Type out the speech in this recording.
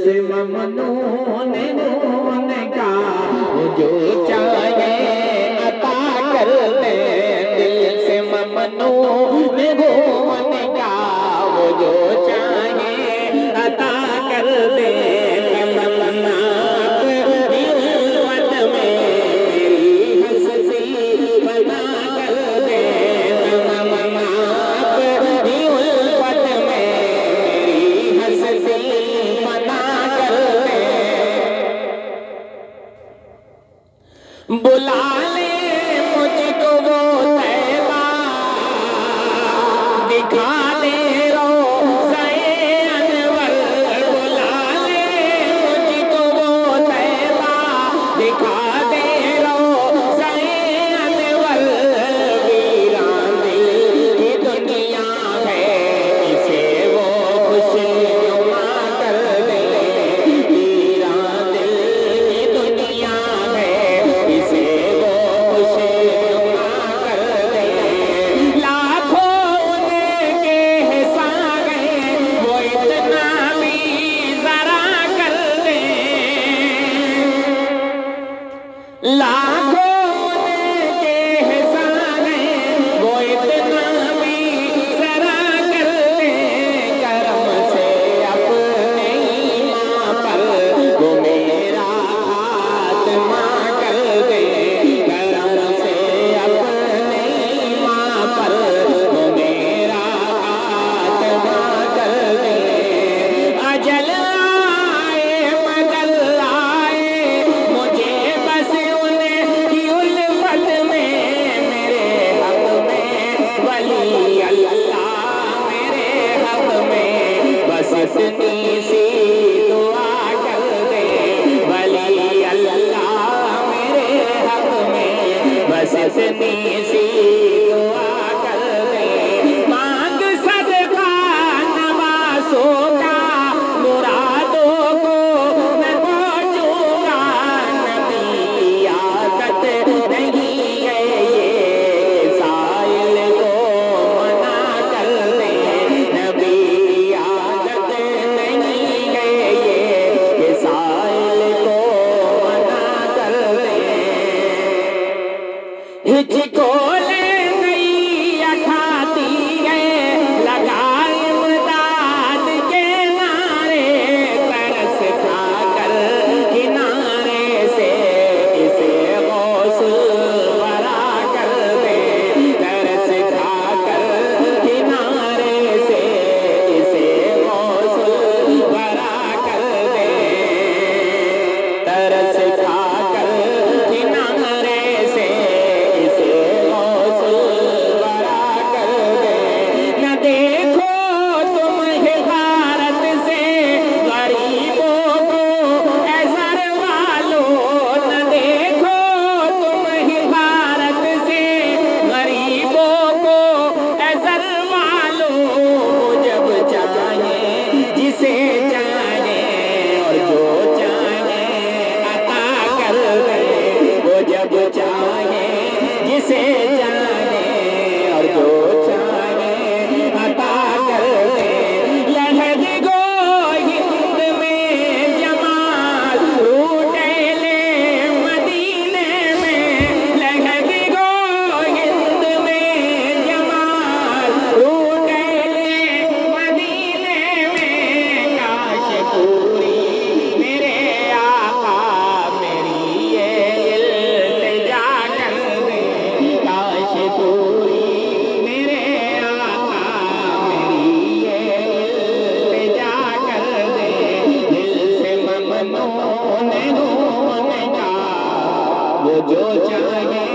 से ममनून नून का वो जो चाहे अता कर दे। दिल से ममनून नून का वो जो चाहे अता कर दे। तमन्ना तेरी उल्फत में मेरी हस्ती बना कर दे। तमन्ना तेरी उल्फत में मेरी हस्ती बना कर दे। बुला ले मुझको वो तैबा, दिखा दे रोज़ाए अनवर। बुला ले मुझको वो तैबा, दिखा दे रोज़ाए अनवर। वीरान दिल की दुनिया है, इसे वो खुशनुमा कर दे। वीरान दिल की दुनिया है, इसे वो खुशनुमा कर दे। लाखों उनके हिस्सा गए, वो इतना भी जरा कर दे। लाखों उनके हिस्सा गए, वो इतना भी जरा कर दे। करम से अपने ईमान पर वो मेरा खात्मा कर दे। करम से अपने ईमान पर वो मेरा खात्मा कर दे। अजल आए मजल आए, मुझे बस उनकी उल्फत में मेरे हक में वली अल्लाह मेरे हक में बस इतनी सी दुआ कर दे। वली अल्लाह मेरे हक में बस इतनी सी दुआ कर दे। मांग सदका नवासों का, मुरादों को मैं पहुंचूंगा। नबी की आदत नहीं है ये, साइल को मना कर दे। नबी की आदत नहीं है ये, साइल को मना कर दे। हिचको ले गई अखाती है, लगाए इमदाद के नारे। तरस खाकर किनारे से इसे गौसल वरा कर दे। तरस खाकर किनारे से इसे गौसल वरा कर दे। तरस खाकर किनारे से इसे गौसल वरा कर दे। न देखो तुम हिफारत से गरीबों को ऐ सर वालों। न देखो तुम हिफारत से गरीबों को ऐ सर वालों। वो जब चाहे जिसे चाहे और जो चाहे अता कर दे। वो जब चाहे जिसे चाहे और जो चाहे अता कर दे। लहद गो हिंद में जमाल रूठेले मदीने में। लहद गो हिंद में जमाल रूठेले मदीने में। काश पूरी मेरे आका मेरी ये इल्तिजा कर दे। काश पूरी मेरे आका मेरी ये इल्तिजा कर दे। दिल से ममनून नून का वो जो चाहे